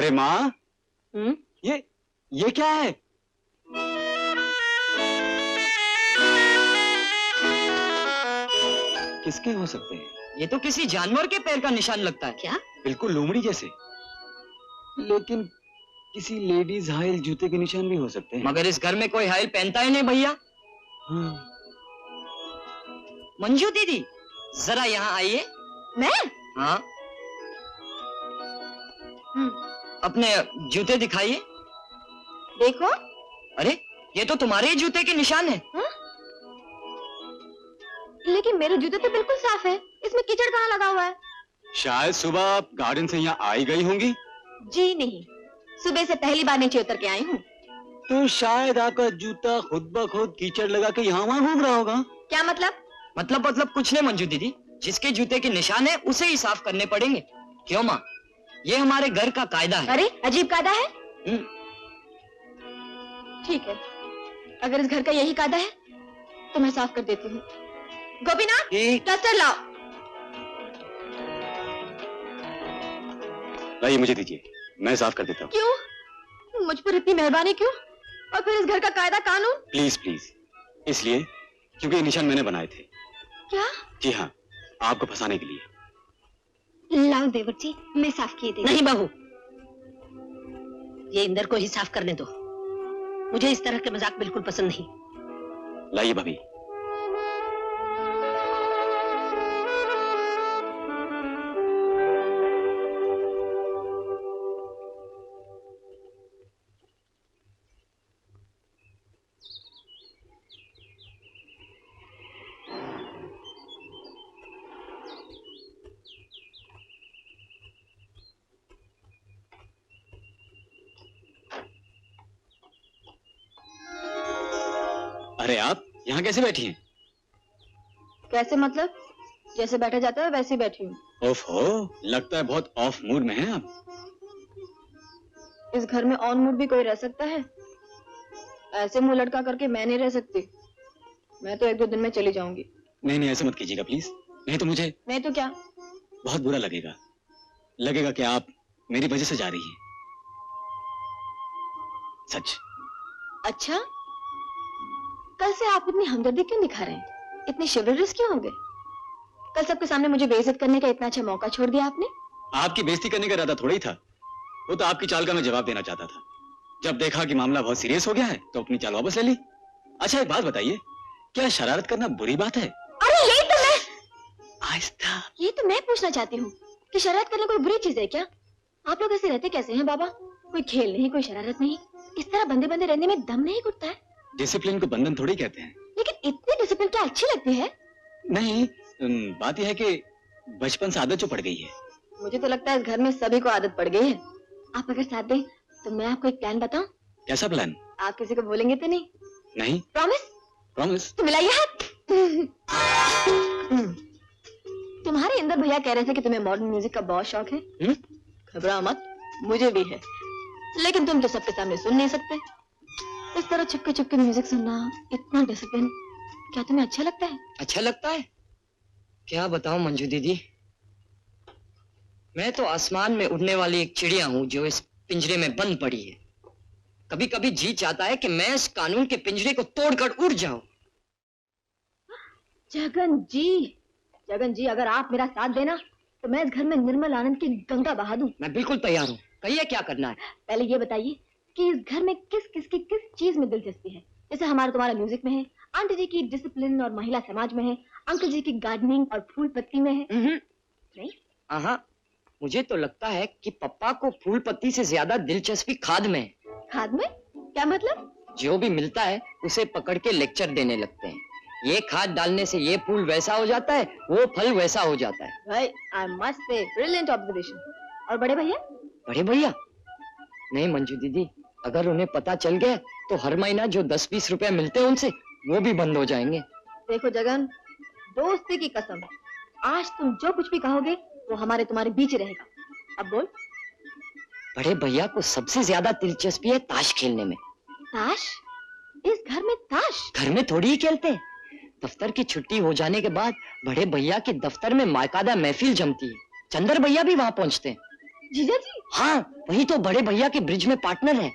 अरे माँ, ये क्या है? किसके हो सकते हैं? ये तो किसी जानवर के पैर का निशान लगता है। क्या? बिल्कुल लोमड़ी जैसे, लेकिन किसी लेडीज हाई जूते के निशान भी हो सकते हैं। मगर इस घर में कोई हाइल पहनता ही नहीं भैया। मंजू दीदी, जरा यहाँ आइए। मैं? हाँ। अपने जूते दिखाइए। देखो। अरे, ये तो तुम्हारे ही जूते के निशान है। लेकिन मेरे जूते तो बिल्कुल साफ है, इसमें कीचड़ कहाँ लगा हुआ है? शायद सुबह आप गार्डन से यहाँ आई गई होंगी। जी नहीं, सुबह से पहली बार नीचे उतर के आई हूँ। तो शायद आपका जूता खुद ब खुद कीचड़ लगा के यहाँ वहाँ घूम रहा होगा। क्या मतलब? मतलब कुछ नहीं मंजू दीदी, जिसके जूते के निशान है उसे ही साफ करने पड़ेंगे। क्यों माँ, ये हमारे घर का कायदा है। अरे अजीब कायदा है। ठीक है, अगर इस घर का यही कायदा है तो मैं साफ कर देती हूँ। गोपीनाथ, डस्टर लाओ। लाइए, मुझे दीजिए, मैं साफ कर देता हूँ। क्यों? मुझ पर इतनी मेहरबानी क्यों? और फिर इस घर का कायदा कानून? प्लीज प्लीज, इसलिए क्योंकि ये निशान मैंने बनाए थे। क्या? जी हाँ, आपको फंसाने के लिए। लाओ देवर जी, मैं साफ किए दे। नहीं बहू, ये इंदर को ही साफ करने दो। मुझे इस तरह के मजाक बिल्कुल पसंद नहीं। लाइए भाभी। अरे आप यहाँ कैसे बैठी हैं? कैसे मतलब? जैसे बैठा जाता है वैसे ही बैठी हूँ। ओफो, लगता है बहुत ऑफ मूड में हैं आप। इस घर में ऑन मूड भी कोई रह सकता है? ऐसे मुंह लटका करके मैं नहीं रह सकती। मैं तो 1-2 दिन में चली जाऊंगी। नहीं नहीं, ऐसे मत कीजिएगा प्लीज, नहीं तो मुझे। नहीं तो क्या? बहुत बुरा लगेगा। लगेगा कि आप मेरी वजह से जा रही हैं। सच। अच्छा, कल से आप इतनी हमदर्दी क्यों दिखा रहे हैं? इतने शिवरस क्यों हो गए? कल सबके सामने मुझे बेइज्जत करने का इतना अच्छा मौका छोड़ दिया आपने। आपकी बेइज्जती करने का इरादा थोड़ा ही था, वो तो आपकी चाल का मैं जवाब देना चाहता था। जब देखा कि मामला बहुत सीरियस हो गया है तो अपनी चाल वापस ले ली। अच्छा एक बात बताइए, क्या शरारत करना बुरी बात है? अरे यही तो मैं आहिस्ता। ये तो मैं पूछना चाहती हूँ कि शरारत करना कोई बुरी चीज है क्या? आप लोग ऐसे रहते कैसे हैं बाबा? कोई खेल नहीं, कोई शरारत नहीं, इस तरह बंदे बंदे रहने में दम नहीं घुटता है? डिसिप्लिन को बंधन थोड़ी कहते हैं। लेकिन इतनी डिसिप्लिन क्या अच्छी लगती है? नहीं, बात यह है कि बचपन से आदत जो पड़ गई है। मुझे तो लगता है इस घर में सभी को आदत पड़ गई है। आप अगर साथ दें तो मैं आपको एक प्लान बताऊं। कैसा प्लान? आप किसी को बोलेंगे तो नहीं? नहीं। प्रॉमिस? प्रॉमिस। तो मिलाइए हाथ। तुम्हारे अंदर भैया कह रहे थे कि तुम्हें मॉडर्न म्यूजिक का बहुत शौक है। घबरा मत, मुझे भी है, लेकिन तुम तो सबके सामने सुन नहीं सकते। इस तरह चुपके चुपके म्यूजिक सुनना, इतना डिसिप्लिन, क्या तुम्हें अच्छा लगता है? अच्छा लगता है? क्या बताऊं मंजू दीदी, मैं तो आसमान में उड़ने वाली एक चिड़िया हूँ जो इस पिंजरे में बंद पड़ी है। कभी कभी जी चाहता है कि मैं इस कानून के पिंजरे को तोड़कर उड़ जाऊं। जगन जी, अगर आप मेरा साथ देना तो मैं इस घर में निर्मल आनंद की गंगा बहा दूं। मैं बिल्कुल तैयार हूँ, कहिए क्या करना है। पहले ये बताइए कि इस घर में किस चीज में दिलचस्पी है? जैसे हमारा तुम्हारा म्यूजिक में है, आंटी जी की डिसिप्लिन और महिला समाज में है, अंकल जी की गार्डनिंग और फूल पत्ती में है। नहीं? हाँ, मुझे तो लगता है कि पप्पा को फूल पत्ती से ज्यादा दिलचस्पी खाद में है। खाद में? क्या मतलब? जो भी मिलता है उसे पकड़ के लेक्चर देने लगते हैं। ये खाद डालने से ये फूल वैसा हो जाता है, वो फल वैसा हो जाता है। भाई, I must say, brilliant observation। और बड़े भैया? बड़े भैया? नहीं मंजू दीदी, अगर उन्हें पता चल गया तो हर महीना जो 10-20 रुपए मिलते हैं उनसे, वो भी बंद हो जाएंगे। देखो जगन, दोस्ती की कसम, आज तुम जो कुछ भी कहोगे वो हमारे तुम्हारे बीच रहेगा। अब बोल। बड़े भैया को सबसे ज्यादा दिलचस्पी है ताश खेलने में। ताश? इस घर में ताश? घर में थोड़ी ही खेलते हैं। दफ्तर की छुट्टी हो जाने के बाद बड़े भैया के दफ्तर में मायकादा महफिल जमती है। चंदर भैया भी वहां पहुंचते हैं। जीजा जी? हाँ, वही तो बड़े भैया के ब्रिज में पार्टनर है।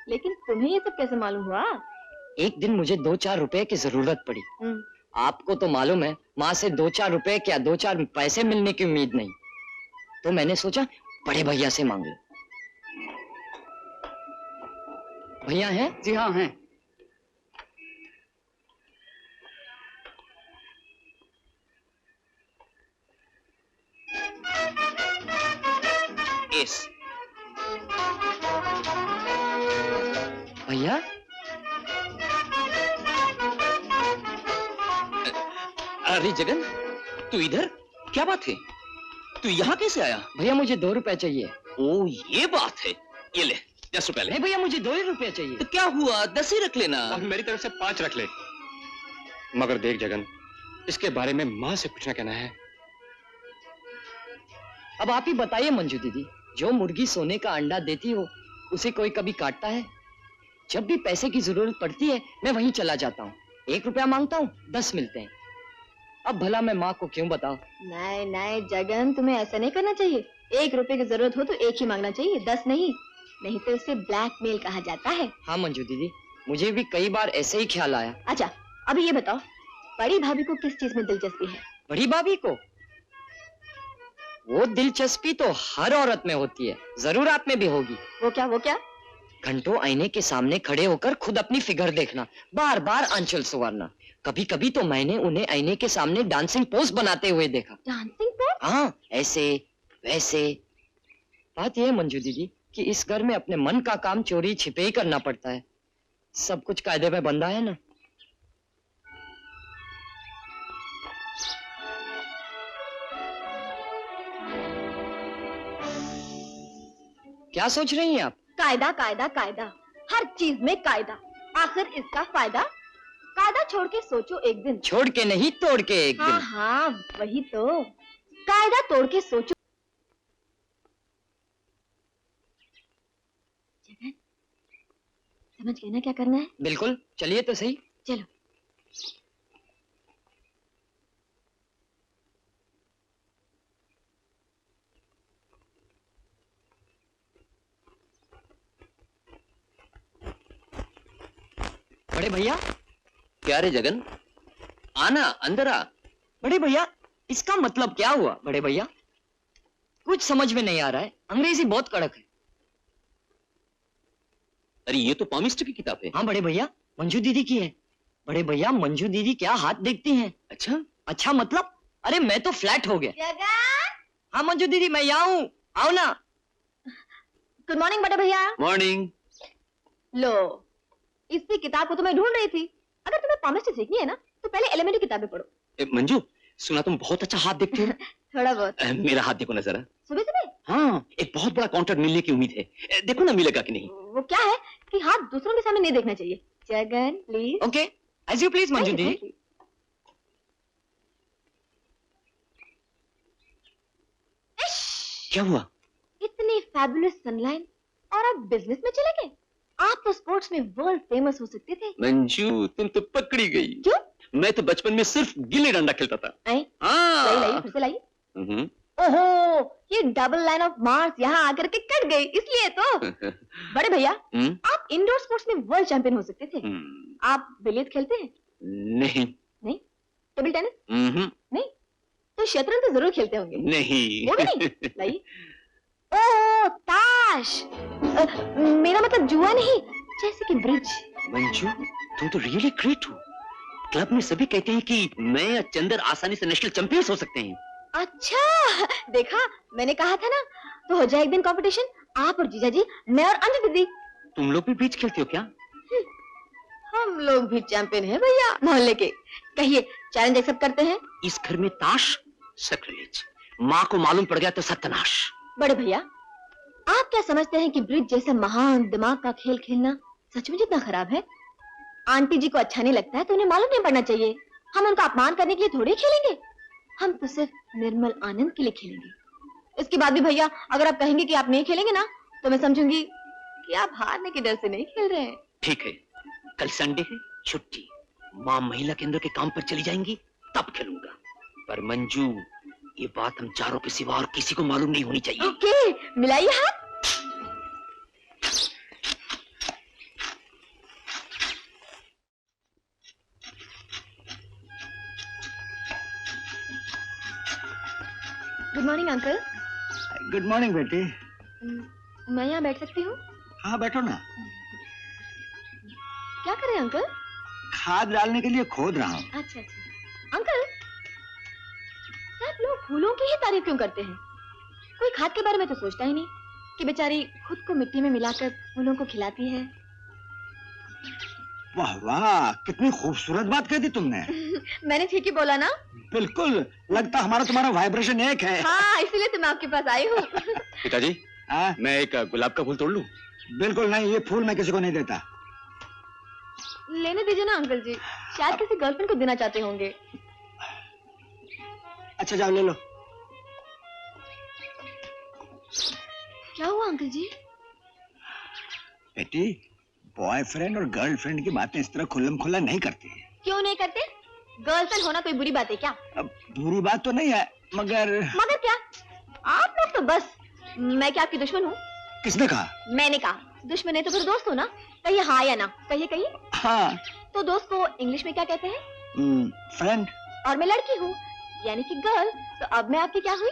लेकिन तुम्हें ये सब कैसे मालूम हुआ? एक दिन मुझे 2-4 रुपए की जरूरत पड़ी। आपको तो मालूम है, माँ से 2-4 रुपए क्या 2-4 पैसे मिलने की उम्मीद नहीं, तो मैंने सोचा बड़े भैया से मांग लो। भैया हैं? जी हाँ हैं। एस। भैया अरे जगन, तू इधर? क्या बात है? तू यहाँ कैसे आया? भैया मुझे 2 रुपए चाहिए। ओ ये बात है। ये ले 10 रुपए ले। नहीं भैया मुझे 2 ही रुपए चाहिए। तो क्या हुआ, 10 ही रख लेना। अब मेरी तरफ से 5 रख ले। मगर देख जगन, इसके बारे में माँ से कुछ ना कहना है। अब आप ही बताइए मंजू दीदी, जो मुर्गी सोने का अंडा देती हो उसे कोई कभी काटता है? जब भी पैसे की जरूरत पड़ती है मैं वहीं चला जाता हूँ, 1 रुपया मांगता हूँ, 10 मिलते हैं। अब भला मैं माँ को क्यों बताऊं? नहीं नहीं जगन, तुम्हें ऐसा नहीं करना चाहिए। 1 रुपए की जरूरत हो तो 1 ही मांगना चाहिए, 10 नहीं। नहीं तो इसे ब्लैकमेल कहा जाता है। हाँ मंजू दीदी, मुझे भी कई बार ऐसे ही ख्याल आया। अच्छा अभी ये बताओ, बड़ी भाभी को किस चीज में दिलचस्पी है? बड़ी भाभी को? वो दिलचस्पी तो हर औरत में होती है, जरूर आप में भी होगी। वो क्या वो क्या? घंटों आईने के सामने खड़े होकर खुद अपनी फिगर देखना, बार बार आंचल संवारना। कभी कभी तो मैंने उन्हें आईने के सामने डांसिंग पोज बनाते हुए देखा। Dancing pose? हाँ, ऐसे वैसे। बात यह है मंजू दीदी कि इस घर में अपने मन का काम चोरी छिपे ही करना पड़ता है। सब कुछ कायदे में बंधा है ना। क्या सोच रही हैं आप? कायदा कायदा कायदा, हर चीज में कायदा। आखिर इसका फायदा? कायदा छोड़ के सोचो एक दिन। छोड़ के नहीं, तोड़ के एक दिन। हाँ हाँ वही तो, कायदा तोड़ के सोचो। जगन, समझ गए ना क्या करना है? बिल्कुल, चलिए तो सही। चलो। बड़े भैया। क्या रे जगन, आना अंदर आ। बड़े भैया, इसका मतलब क्या हुआ? बड़े भैया कुछ समझ में नहीं आ रहा है, अंग्रेजी बहुत कड़क है। अरे ये तो पामिस्टर की किताब है। हाँ बड़े भैया, मंजू दीदी की है। बड़े भैया मंजू दीदी क्या हाथ देखती हैं। अच्छा? अच्छा मतलब? अरे मैं तो फ्लैट हो गया। जगन! हाँ मंजू दीदी मैं यहाँ हूँ, आओ ना। गुड मॉर्निंग बड़े भैया। मॉर्निंग। लो, इसी किताब को तो मैं ढूंढ रही थी। अगर तुम्हें पामिस्ट्री सीखनी है ना तो पहले एलिमेंट्री किताबें पढ़ो। मंजू, सुना तुम बहुत अच्छा हाथ देखती हो। थोड़ा बहुत। मेरा हाथ देखो ना जरा। सुबह सुबह? हाँ, एक बहुत बड़ा कॉन्ट्रैक्ट मिलने की उम्मीद है, देखो ना मिलेगा कि नहीं। वो क्या है कि हाथ दूसरों के सामने नहीं देखना चाहिए। Jagan please. Okay, as you please Manju दीदी। क्या हुआ? इतनी फैबुलस सनलाइन और आप बिजनेस में चले गए? आप तो स्पोर्ट्स में वर्ल्ड फेमस हो सकते थे। मंजू, तुम तो पकड़ी गई। क्यों? मैं तो बचपन में सिर्फ गिल्ली डंडा खेलता था। लाइए लाइए, फिर से लाइए। हम्म। ओहो, ये डबल लाइन ऑफ मार्क्स यहाँ आकर के कट गई, इसलिए तो। बड़े भैया, आप इंडोर स्पोर्ट्स में वर्ल्ड चैंपियन हो सकते थे। आप बिलियर्ड खेलते हैं? नहीं। नहीं? Table tennis? नहीं। तो शतरंज तो जरूर खेलते होंगे। नहीं। वो भी नहीं? लाइए। ओह ताश। मेरा मतलब जुआ नहीं, जैसे कि ब्रिज। मंजू, तुम तो रियली ग्रेट हो। क्लब में सभी कहते हैं कि मैं या चंदर आसानी से नेशनल चैंपियंस हो सकते हैं। अच्छा देखा, मैंने कहा था ना। तो हो जाए एक दिन कंपटीशन, आप और जीजा जी, मैं और अंजू दीदी। तुम लोग भी ब्रिज खेलते हो क्या? हम लोग भी चैंपियन हैं भैया मोहल्ले के। कहिए, चैलेंज एक्सेप्ट करते हैं? इस घर में ताश सैक्रिलेज, माँ को मालूम पड़ गया तो सत्यानाश। बड़े भैया, आप क्या समझते हैं कि ब्रिज जैसा महान दिमाग का खेल खेलना सच में जितना खराब है? आंटी जी को अच्छा नहीं लगता है तो उन्हें मालूम नहीं पड़ना चाहिए। हम उनका अपमान करने के लिए थोड़ी खेलेंगे, हम तो सिर्फ निर्मल आनंद के लिए खेलेंगे। इसके बाद भी भैया, अगर आप कहेंगे कि आप नहीं खेलेंगे ना, तो मैं समझूंगी कि आप हारने के डर से नहीं खेल रहे हैं। ठीक है, कल संडे है, छुट्टी। माँ महिला केंद्र के काम पर चली जाएंगी, तब खेलूंगा। पर मंजू, ये बात हम चारों के सिवा और किसी को मालूम नहीं होनी चाहिए। ओके, मिलाइए हाथ। Good morning uncle. Good morning बेटी। मैं यहाँ बैठ सकती हूँ? हाँ बैठो ना। क्या कर रहे हैं अंकल? खाद डालने के लिए खोद रहा हूँ। अच्छा अच्छा। अंकल, सब लोग फूलों की ही तारीफ क्यों करते हैं? कोई खाद के बारे में तो सोचता ही नहीं कि बेचारी खुद को मिट्टी में मिलाकर फूलों को खिलाती है। वाह वाह, कितनी खूबसूरत बात कह दी तुमने। मैंने ठीक ही बोला ना? बिल्कुल, लगता हमारा तुम्हारा वाइब्रेशन एक है। हाँ, इसीलिए तो मैं आपके पास आई हूँ। पिताजी, मैं एक गुलाब का फूल तोड़ लूं? बिल्कुल नहीं, ये फूल मैं किसी को नहीं देता। लेने दीजिए ना अंकल जी, शायद किसी गर्लफ्रेंड को देना चाहते होंगे। अच्छा जाओ ले लो। क्या हुआ अंकल जी? बेटी, बॉयफ्रेंड और गर्लफ्रेंड की बातें इस तरह खुल्लम खुल्ला नहीं करती। क्यों नहीं करते? गर्लफ्रेंड होना कोई बुरी बात है क्या? अब बुरी बात तो नहीं है, मगर क्या? आप लोग तो बस, मैं क्या आपकी दुश्मन हूँ? किसने कहा? मैंने कहा। दुश्मन है तो फिर दोस्त हो ना? कहिए हाँ या ना, कहिए कहिए। हाँ। तो दोस्त को इंग्लिश में क्या कहते हैं? फ्रेंड। और मैं लड़की हूँ, यानी कि गर्ल, तो अब मैं आपकी क्या हुई?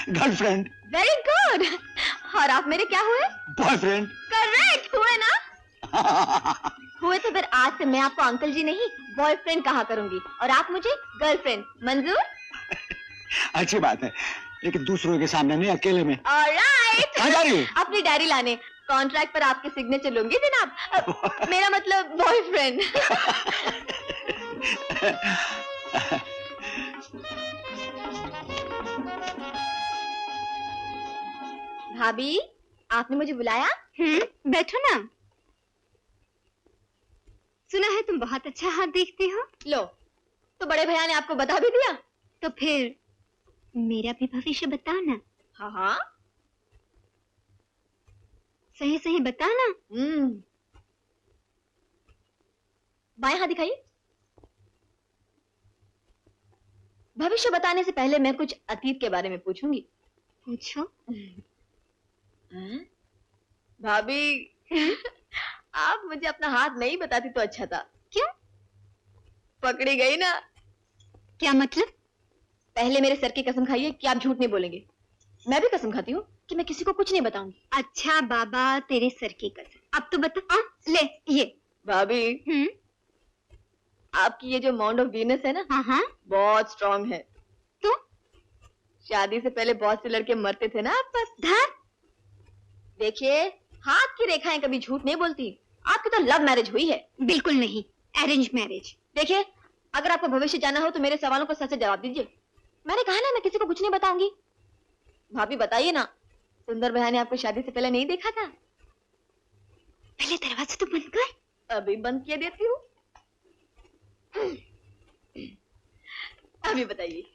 गर्लफ्रेंड। Very good. और आप मेरे क्या हुए? बॉयफ्रेंड। करेक्ट हुए ना? हुए तो फिर आज से मैं आपको अंकल जी नहीं बॉयफ्रेंड कहा करूंगी और आप मुझे गर्लफ्रेंड। मंजूर? अच्छी बात है, लेकिन दूसरों के सामने नहीं, अकेले में। ऑलराइट। कहाँ जा रही है? अपनी डायरी लाने। कॉन्ट्रैक्ट पर आपके सिग्नेचर लूंगी जनाब। मेरा मतलब बॉयफ्रेंड। भाभी, आपने मुझे बुलाया? बैठो ना। सुना है तुम बहुत अच्छा हाथ देखती हो। लो, तो बड़े भैया ने आपको बता भी दिया? तो फिर मेरा भी भविष्य बताओ ना। हाँ हाँ। सही सही बताना। बाएं हाथ दिखाइए। भविष्य बताने से पहले मैं कुछ अतीत के बारे में पूछूंगी। पूछो। भाभी, आप मुझे अपना हाथ नहीं बताती तो अच्छा था। क्यों? पकड़ी गई ना। क्या मतलब? पहले मेरे सर की कसम खाइए कि आप झूठ नहीं बोलेंगे। मैं भी कसम खाती हूँ कि मैं किसी को कुछ नहीं बताऊंगी। अच्छा बाबा, तेरे सर की कसम। अब तो बता। ले ये। भाभी, आपकी ये जो माउंट ऑफ वीनस है ना, हाँ, बहुत स्ट्रांग है। तो शादी से पहले बहुत से लड़के मरते थे ना आप पर। धर। देखिए, हाथ की रेखाएं कभी झूठ नहीं बोलती। आपकी तो लव मैरिज हुई है। बिल्कुल नहीं, अरेंज मैरिज। देखिए, अगर आपको भविष्य जाना हो तो मेरे सवालों को सच से जवाब दीजिए। मैंने कहा ना, मैं किसी को कुछ नहीं बताऊंगी। भाभी बताइए ना, सुंदर भैया ने आपको शादी से पहले नहीं देखा था? पहले दरवाजा तो बंद कर। अभी बंद किए देती हूँ। अभी बताइए।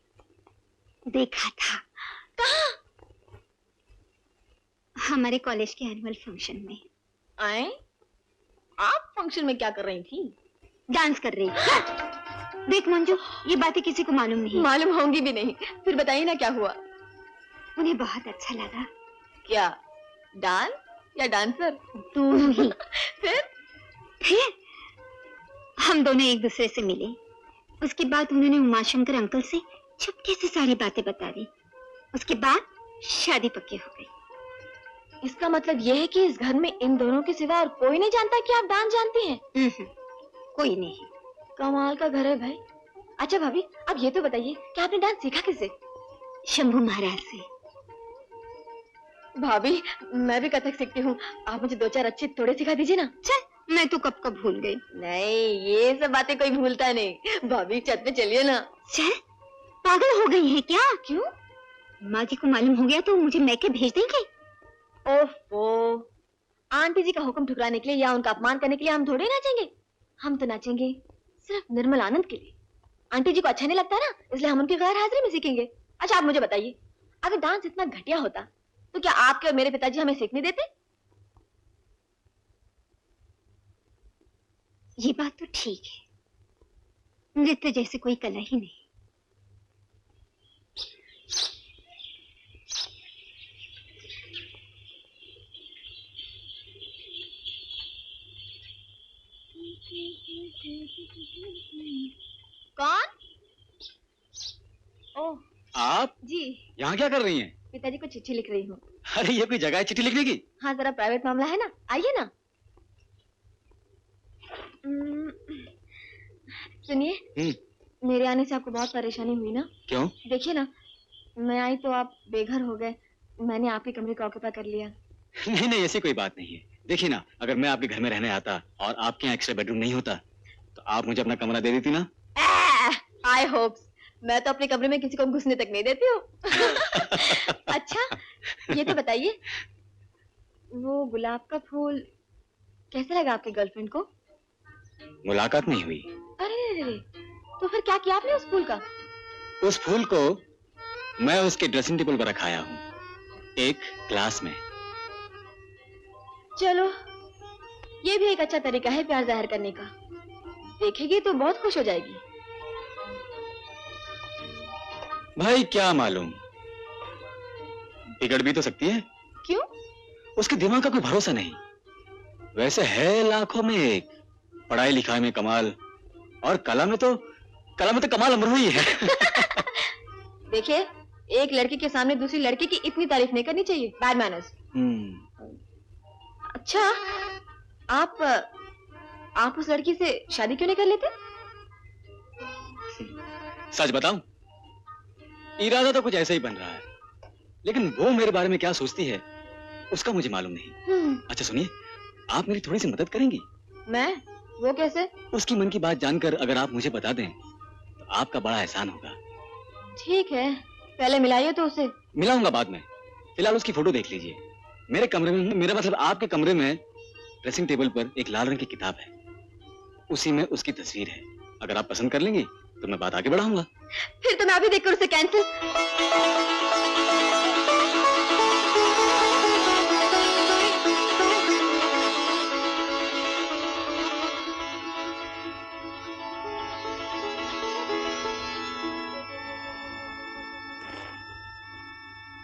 देखा था। कहाँ? हमारे कॉलेज के एनुअल फंक्शन में। आए? आप फंक्शन में क्या कर रही थी? डांस कर रही थी। देख मंजू, ये बातें किसी को मालूम नहीं। मालूम होंगी भी नहीं। फिर बताइए ना क्या हुआ? उन्हें बहुत अच्छा लगा। क्या डांस या डांसर? दोनों ही। फिर हम दोनों एक दूसरे से मिले। उसके बाद उन्होंने उमाशंकर अंकल से चुपके से सारी बातें बता दी। उसके बाद शादी पक्की हो गई। इसका मतलब यह है कि इस घर में इन दोनों के सिवा और कोई नहीं जानता कि आप डांस जानती हैं? कोई नहीं। कमाल का घर है भाई। अच्छा भाभी, अब ये तो बताइए कि आपने डांस सीखा किससे? शंभू महाराज से। भाभी, मैं भी कथक सीखती हूँ। आप मुझे दो चार अच्छे थोड़े सिखा दीजिए ना। चल, मैं तो कब कब भूल गई। नहीं, ये सब बातें कोई भूलता नहीं। भाभी छत पे चलिए ना। चल, पागल हो गई है क्या? क्यों? माँ जी को मालूम हो गया तो मुझे मैके भेज देंगे। ओफो, आंटी जी का हुक्म ठुकराने के लिए या उनका अपमान करने के लिए हम थोड़े नाचेंगे। हम तो नाचेंगे सिर्फ निर्मल आनंद के लिए। आंटी जी को अच्छा नहीं लगता ना, इसलिए हम उनकी गैर हाजिरी में सीखेंगे। अच्छा आप मुझे बताइए, अगर डांस इतना घटिया होता तो क्या आपके और मेरे पिताजी हमें सीखने देते? ये बात तो ठीक है, नृत्य जैसे कोई कला ही नहीं। कौन? ओह आप जी, यहाँ क्या कर रही हैं? पिताजी को चिट्ठी लिख रही हूँ। अरे ये कोई जगह है चिट्ठी लिखने की? हाँ, जरा प्राइवेट मामला है ना, आइए ना। सुनिए, मेरे आने से आपको बहुत परेशानी हुई ना? क्यों? देखिए ना, मैं आई तो आप बेघर हो गए। मैंने आपके कमरे को ऑक्यूपाई कर लिया। नहीं नहीं, ऐसी कोई बात नहीं है। देखिए ना, अगर मैं आपके घर में रहने आता और आपके यहाँ एक्स्ट्रा बेडरूम नहीं होता तो आप मुझे अपना कमरा दे देती ना? आई होप्स। मैं तो अपने कमरे में किसी को घुसने तक नहीं देती हूँ। अच्छा, ये तो बताइए, वो गुलाब का फूल कैसे लगा आपकी गर्लफ्रेंड को? मुलाकात नहीं हुई। अरे, तो फिर क्या किया आपने उस फूल का? उस फूल को मैं उसके ड्रेसिंग टेबल पर रखाया हूँ, एक क्लास में। चलो, ये भी एक अच्छा तरीका है प्यार जाहिर करने का। देखेगी तो बहुत खुश हो जाएगी। भाई क्या मालूम, बिगड़ भी तो सकती है। क्यों? उसके दिमाग का कोई भरोसा नहीं। वैसे है लाखों में एक, पढ़ाई लिखाई में कमाल और कला में तो कमाल अमर हुई है। देखिए, एक लड़की के सामने दूसरी लड़की की इतनी तारीफ नहीं करनी चाहिए। Bad manners. अच्छा, आप उस लड़की से शादी क्यों नहीं कर लेते? सच बताऊं, इरादा तो कुछ ऐसा ही बन रहा है, लेकिन वो मेरे बारे में क्या सोचती है उसका मुझे मालूम नहीं। अच्छा सुनिए, आप मेरी थोड़ी सी मदद करेंगी? मैं? वो कैसे? उसकी मन की बात जानकर अगर आप मुझे बता दें तो आपका बड़ा एहसान होगा। ठीक है, पहले मिलाइए तो उसे। मिलाऊंगा बाद में, फिलहाल उसकी फोटो देख लीजिए। मेरे कमरे में, मेरा मतलब आपके कमरे में ड्रेसिंग टेबल पर एक लाल रंग की किताब है, उसी में उसकी तस्वीर है। अगर आप पसंद कर लेंगी तो मैं बात आगे बढ़ाऊंगा। फिर तो मैं अभी देखकर उसे कैंसिल।